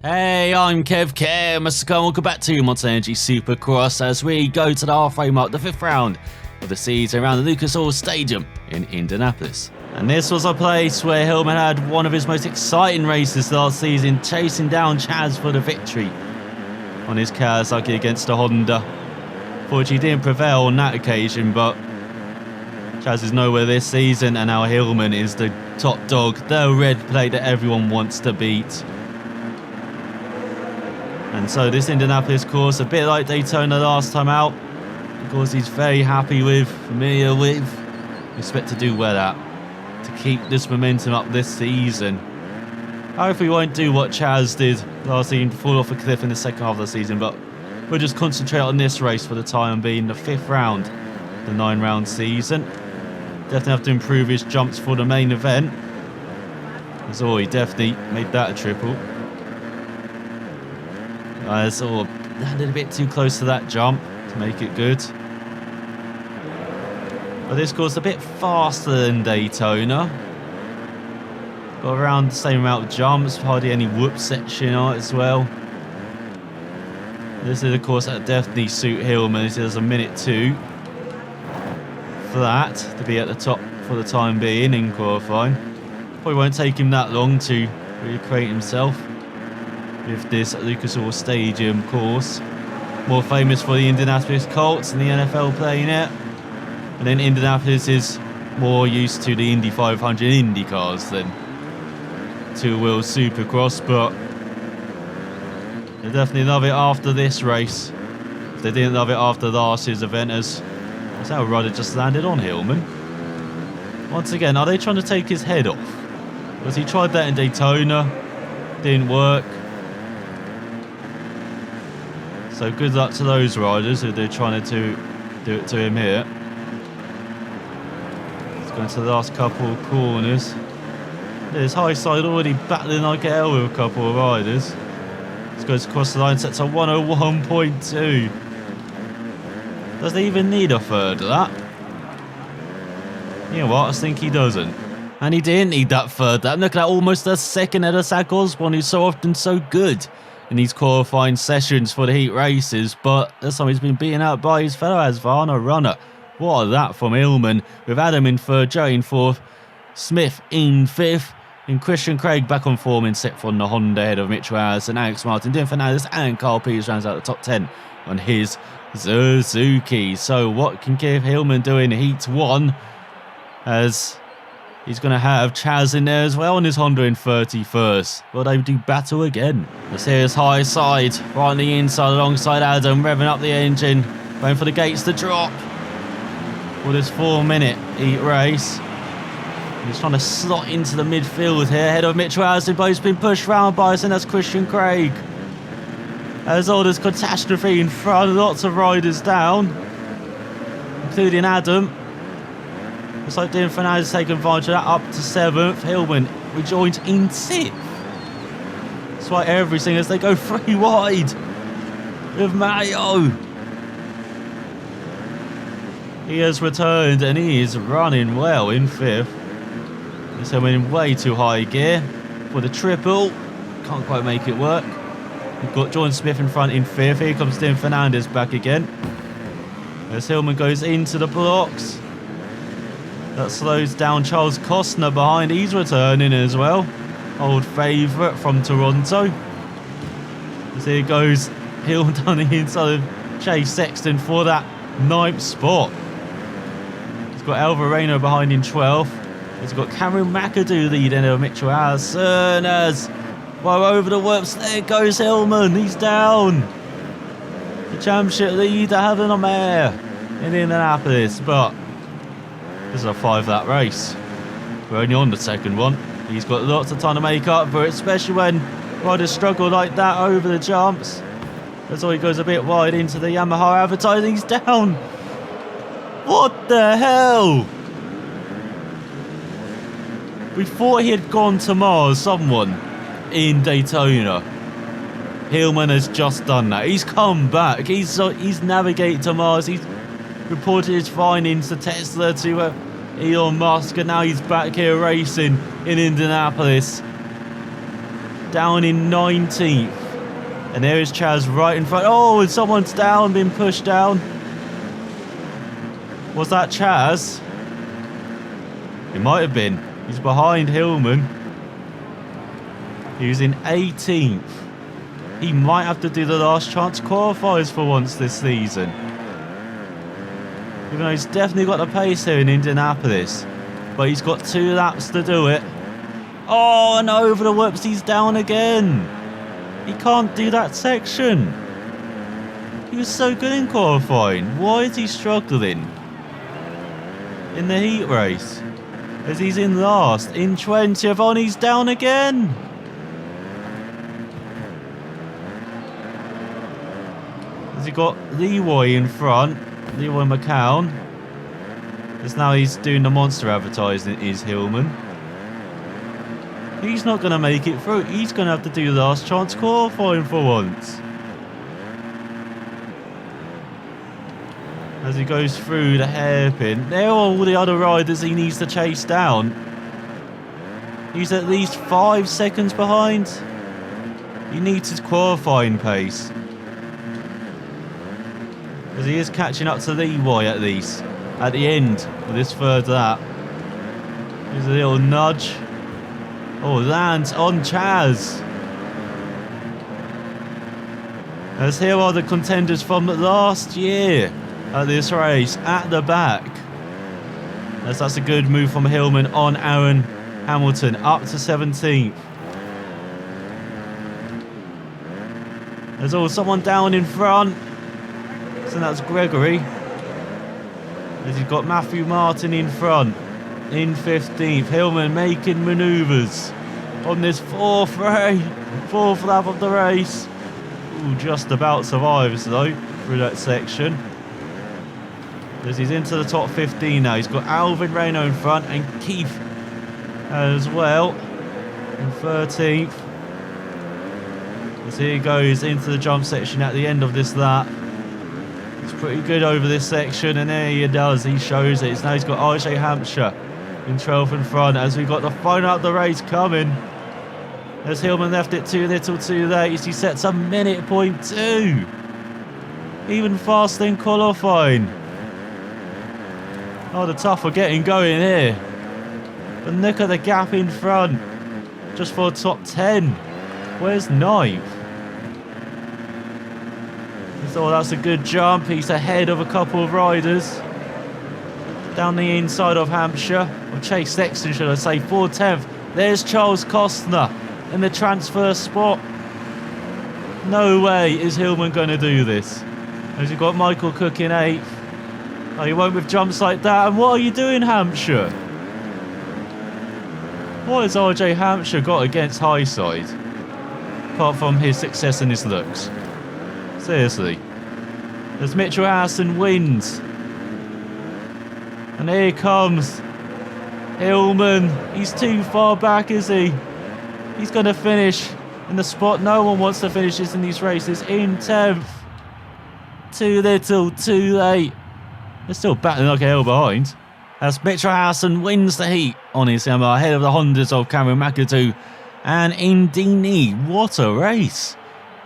Hey, I'm Kev Hillman, welcome back to Monster Energy Supercross as we go to the halfway mark, the 5th round of the season around the Lucas Oil Stadium in Indianapolis. And this was a place where Hillman had one of his most exciting races last season, chasing down Chaz for the victory on his Kawasaki against the Honda. Fortunately, he didn't prevail on that occasion, but Chaz is nowhere this season, and now Hillman is the top dog, the red plate that everyone wants to beat. And so this Indianapolis course, a bit like Daytona last time out, of course he's very happy with, familiar with, expect to do well at, to keep this momentum up this season. Hopefully we won't do what Chaz did last season, fall off a cliff in the second half of the season, but we'll just concentrate on this race for the time being, the 5th round, the 9-round season. Definitely have to improve his jumps for the main event. As he definitely made that a triple. Sort of landed a bit too close to that jump to make it good. But this course a bit faster than Daytona. Got around the same amount of jumps, hardly any whoop section on it as well. This is a course that definitely suit Hillman. This is a minute 2 flat to be at the top for the time being in qualifying. Probably won't take him that long to recreate himself with this Lucas Oil Stadium course. More famous for the Indianapolis Colts and the NFL playing it. And then Indianapolis is more used to the Indy 500 Indy cars than two-wheel Supercross, but they definitely love it after this race. If they didn't love it after last year's event, as that's how Ryder just landed on Hillman. Once again, are they trying to take his head off? Because he tried that in Daytona, didn't work. So good luck to those riders who they're trying to do it to him here. Let's go into the last couple of corners. There's high side already battling like hell with a couple of riders. This goes across the line, sets a 101.2. Does he even need a third of that? You know what, I think he doesn't. And he didn't need that third. Look at that, almost a second ahead of Zach Osborne, who's so often so good in these qualifying sessions for the heat races, but this time he's been beaten out by his fellow Asvana runner. What a that from Hillman, with Adam in 3rd, Joe in 4th, Smith in 5th, and Christian Craig back on form in 6th on the Honda ahead of Mitchell Harrison, Alex Martin, Dylan Fernandez and Carl Peters rounds out the top 10 on his Suzuki. So what can Kev Hillman do in Heat 1, as he's going to have Chaz in there as well on his Honda in 31st. Will they do battle again? Let's hear his high side, right on the inside alongside Adam, revving up the engine, waiting for the gates to drop for this 4-minute heat race. He's trying to slot into the midfield here, ahead of Mitchell Harrison, but he's been pushed round by us, and that's Christian Craig. As all this catastrophe in front, lots of riders down, including Adam. Looks like Dylan Fernandez taking advantage of that, up to 7th. Hillman rejoins in 6th. That's why everything as they go 3 wide with Mayo. He has returned and he is running well in 5th. He's coming in way too high gear for the triple. Can't quite make it work. We've got John Smith in front in 5th. Here comes Dylan Fernandez back again. As Hillman goes into the blocks. That slows down Charles Costner behind. He's returning as well. Old favourite from Toronto. As here goes Hill down the inside of Chase Sexton for that 9th spot. He's got Alvareno behind in 12th. He's got Cameron McAdoo leading over Mitchell Harrison as well over the whoops. There goes Hillman. He's down. The championship leader having a mare in Indianapolis, but this is a 5-lap race. We're only on the 2nd one. He's got lots of time to make up for it, especially when riders struggle like that over the jumps. That's why he goes a bit wide into the Yamaha advertising. He's down. What the hell? We thought he had gone to Mars, someone, in Daytona. Hillman has just done that. He's come back. He's navigated to Mars. He's reported his findings to Tesla, to Elon Musk, and now he's back here racing in Indianapolis. down in 19th. And there is Chaz right in front. Oh, and someone's down, been pushed down. Was that Chaz? It might have been. He's behind Hillman. He was in 18th. He might have to do the last chance qualifiers for once this season. Even though he's definitely got the pace here in Indianapolis. But he's got 2 laps to do it. Oh, and over the whoops, he's down again. He can't do that section. He was so good in qualifying. Why is he struggling in the heat race? As he's in last, in 20th, and he's down again. Has he got Leroy in front? Leroy McCown. As now he's doing the monster advertising, is Hillman. He's not going to make it through. He's going to have to do the last chance qualifying for once. As he goes through the hairpin. There are all the other riders he needs to chase down. He's at least 5 seconds behind. He needs his qualifying pace. As he is catching up to Leroy at least. At the end of this third lap. There's a little nudge. Oh, lands on Chaz. As here are the contenders from last year at this race at the back. As that's a good move from Hillman on Aaron Hamilton up to 17th. There's also someone down in front. So that's Gregory. As you've got Matthew Martin in front. In 15th, Hillman making manoeuvres on this fourth lap of the race. Ooh, just about survives though through that section. As he's into the top 15 now, he's got Alvin Reno in front and Keith as well in 13th. As he goes into the jump section at the end of this lap. It's pretty good over this section, and there he does. He shows it. Now he's got RJ Hampshire in 12th in front as we've got the final of the race coming. As Hillman left it too little too late as he sets a minute point 2. Even faster than qualifying. Oh, the tough are getting going here. But look at the gap in front. Just for top 10. Where's 9th? So that's a good jump. He's ahead of a couple of riders. Down the inside of Hampshire. Or Chase Sexton, should I say. 4th. There's Charles Costner in the transfer spot. No way is Hillman going to do this. As you've got Michael Cook in 8th. Oh, he won't with jumps like that. And what are you doing, Hampshire? What has RJ Hampshire got against Highside? Apart from his success and his looks. Seriously. As Mitchell Harrison wins. And here comes Hillman. He's too far back, is he? He's going to finish in the spot no one wants to finish this in these races. In 10th. Too little, too late. They're still battling like hell behind. As Mitchell Harrison wins the heat on his Yamaha ahead of the Hondas of Cameron McAdoo and Indini. What a race!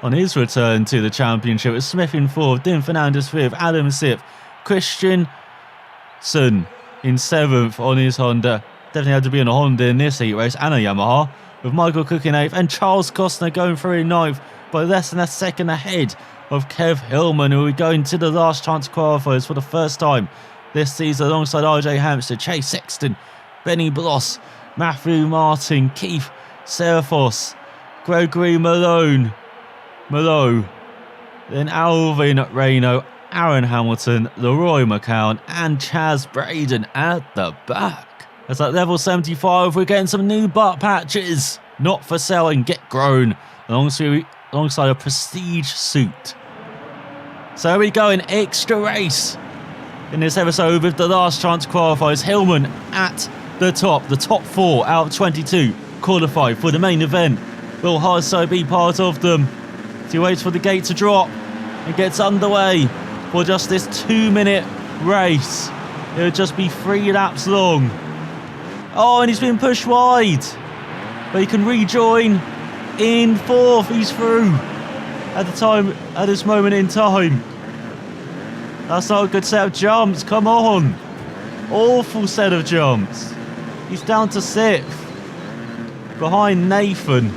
On his return to the championship, with Smith in 4th, Dean Fernandez 5th, Adam 6th, Christiansen in 7th on his Honda. Definitely had to be on a Honda in this heat race and a Yamaha, with Michael Cook in 8th and Charles Costner going through in 9th, but less than a second ahead of Kev Hillman, who will be going to the last chance qualifiers for the first time this season alongside RJ Hampshire, Chase Sexton, Benny Bloss, Matthew Martin, Keith Serafos, Gregory Malone, then Alvin Reno, Aaron Hamilton, Leroy McCown and Chaz Braden at the back. As at level 75, we're getting some new butt patches, not for sale and get grown, alongside a prestige suit. So we go in extra race in this episode with the last chance qualifiers. Hillman at the top 4 out of 22 qualified for the main event. Will Highside be part of them? He waits for the gate to drop and gets underway for just this 2-minute race. It would just be 3 laps long. Oh, and he's been pushed wide. But he can rejoin in fourth. He's through at this moment in time. That's not a good set of jumps. Come on. Awful set of jumps. He's down to 6th. Behind Nathan.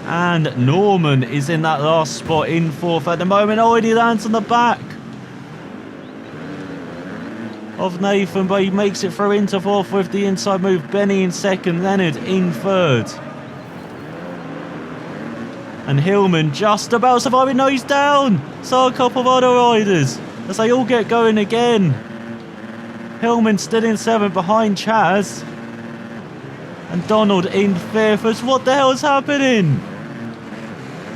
And Norman is in that last spot in 4th at the moment. Oh, and he lands on the back of Nathan, but he makes it through into 4th with the inside move. Benny in 2nd, Leonard in 3rd. And Hillman just about surviving. No, he's down. So a couple of other riders as they all get going again. Hillman still in 7th behind Chaz. And Donald in 5th. What the hell is happening?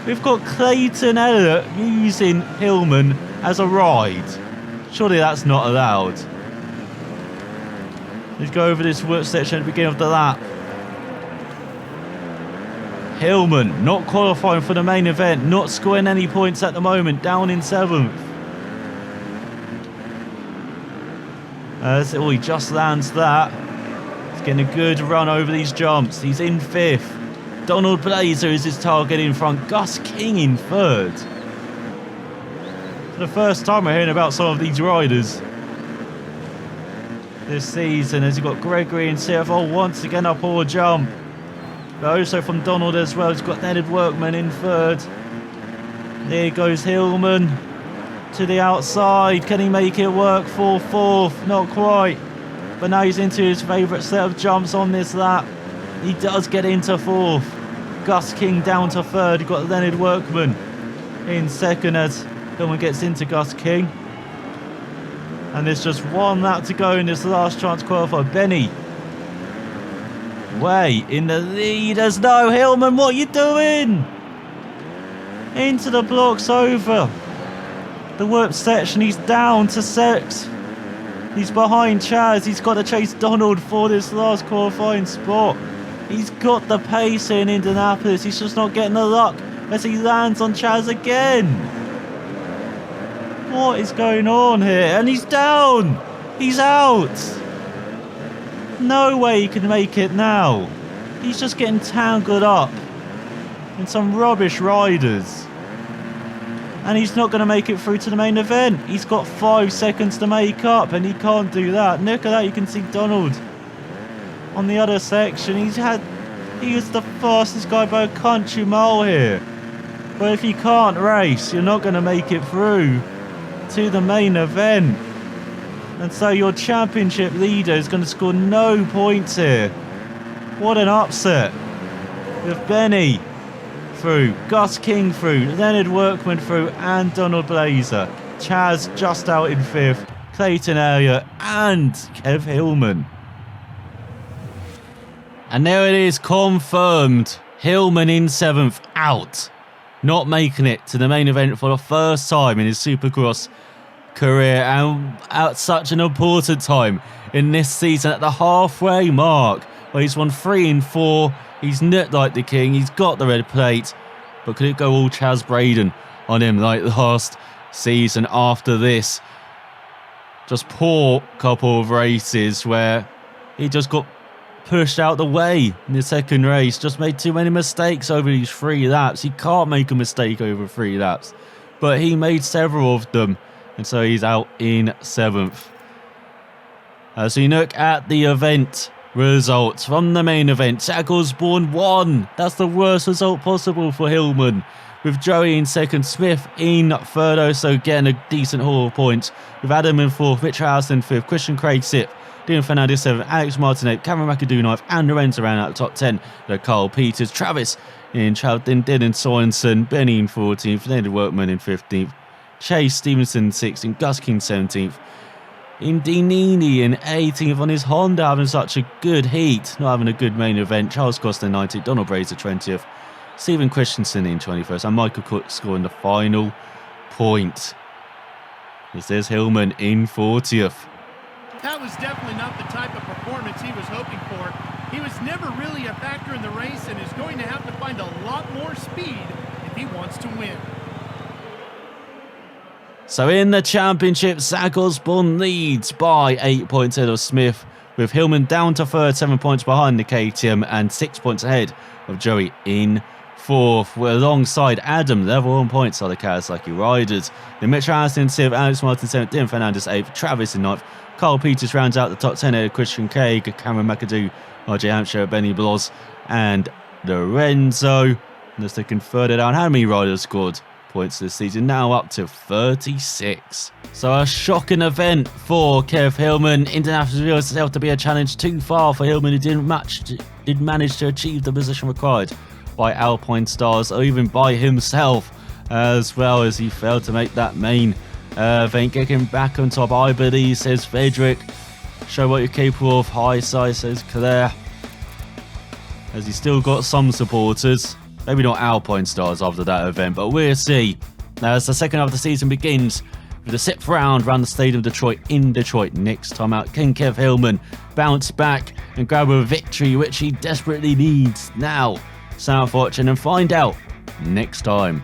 We've got Clayton Elliott using Hillman as a ride. Surely that's not allowed. Let's go over this work section at the beginning of the lap. Hillman not qualifying for the main event, not scoring any points at the moment, down in 7th. He just lands that. He's getting a good run over these jumps. He's in 5th. Donald Blazer is his target in front. Gus King in 3rd. For the first time we're hearing about some of these riders this season, as you've got Gregory in 6th. Oh, once again a poor jump. But also from Donald as well. He's got Leonard Workman in 3rd. There goes Hillman to the outside. Can he make it work for 4th? Not quite. But now he's into his favourite set of jumps on this lap. He does get into 4th. Gus King down to 3rd. You've got Leonard Workman in 2nd as Hillman gets into Gus King. And there's just one lap to go in this last chance qualifier. Benny way in the leaders. No, Hillman, what are you doing? Into the blocks over the work section. He's down to 6th. He's behind Chaz. He's got to chase Donald for this last qualifying spot. He's got the pace in Indianapolis. He's just not getting the luck as he lands on Chaz again. What is going on here? And he's down. He's out. No way he can make it now. He's just getting tangled up in some rubbish riders. And he's not going to make it through to the main event. He's got 5 seconds to make up and he can't do that. Look at that, you can see Donald on the other section. He was the fastest guy by a country mile here. But if you can't race, you're not going to make it through to the main event. And so your championship leader is going to score no points here. What an upset. With Benny through, Gus King through, Leonard Workman through, and Donald Blazer. Chaz just out in 5th, Clayton Elliott, and Kev Hillman. And there it is, confirmed. Hillman in 7th, out. Not making it to the main event for the first time in his Supercross career, and at such an important time in this season at the halfway mark where he's won 3 in 4. He's nipped like the king. He's got the red plate, but could it go all Chaz Braden on him like last season after this? Just poor couple of races where he just got pushed out the way in the second race. Just made too many mistakes over these 3 laps. He can't make a mistake over 3 laps, but he made several of them. And so he's out in 7th. So you look at the event results from the main event. Jack Osborne won. That's the worst result possible for Hillman. With Joey in 2nd, Smith in 3rd, so getting a decent haul of points. With Adam in 4th, Richard House in 5th, Christian Craig 6th, Dean Fernandez 7th, Alex Martin 8th, Cameron McAdoo 9th, and Lorenzo around out the top 10. Carl Peters, Travis in 12th, Dylan Sorensen, Benny in 14th, Leonard Workman in 15th. Chase Stevenson 16th, Gus King 17th, Indy Nini in 18th on his Honda, having such a good heat, not having a good main event. Charles Costa 19th, Donald Brazer 20th, Stephen Christensen in 21st, and Michael Cook scoring the final point. This is Hillman in 40th. That was definitely not the type of performance he was hoping for. He was never really a factor in the race and is going to have to find a lot more speed if he wants to win. So in the championship, Zach Osborne leads by 8 points ahead of Smith, with Hillman down to 3rd, 7 points behind the KTM, and 6 points ahead of Joey in 4th, alongside Adam. Level on points are the Kawasaki Riders. The Mitch Harrison 7th, Alex Martin 7th, Dylan Fernandez 8th, Travis in 9th. Carl Peters rounds out the top 10 ahead of Christian Craig, Cameron McAdoo, RJ Hampshire, Benny Bloss, and Lorenzo. Let's take further down. How many riders scored points this season? Now up to 36. So a shocking event for Kev Hillman. Indianapolis reveals itself to be a challenge too far for Hillman, who didn't manage to achieve the position required by Alpine Stars or even by himself, as well as he failed to make that main event. Getting back on top, I believe, says Frederick. Show what you're capable of. High side, says Claire. As he's still got some supporters. Maybe not Alpine Stars after that event, but we'll see. As the second half of the season begins with the 6th round around the Stadium of Detroit in Detroit. Next time out, can Kev Hillman bounce back and grab a victory which he desperately needs now? Stay watching and find out next time.